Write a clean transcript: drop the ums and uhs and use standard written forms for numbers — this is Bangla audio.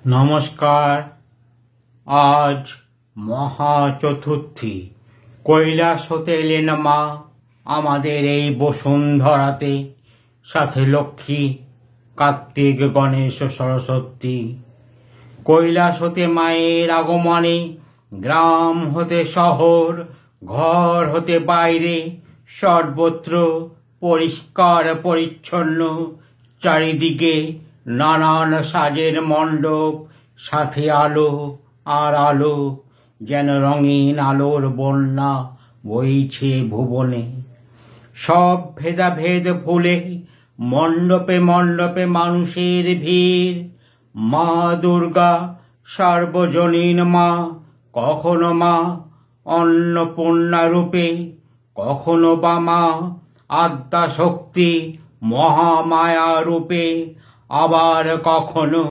নমস্কার। আজ মহা চতুর্থী। কৈলাস হতে এলেন মা আমাদের এই বসুন্ধরাতে, সাথে লক্ষ্মী, কার্তিক, গণেশ, সরস্বতী। কৈলাস হতে মায়ের আগমনে গ্রাম হতে শহর, ঘর হতে বাইরে সর্বত্র পরিষ্কার পরিচ্ছন্ন। চারিদিকে নানান সাজের মণ্ডপ, সাথে আলো আর আলো, যেন রঙিন আলোর বন্যা বইছে ভুবনে। সব ভেদাভেদ ভুলে মণ্ডপে মণ্ডপে মানুষের ভিড়। মা দুর্গা সার্বজনীন মা, কখনো মা অন্নপূর্ণা রূপে, কখনো বা মা আদ্যা শক্তি মহামায়া রূপে, আবার কখনো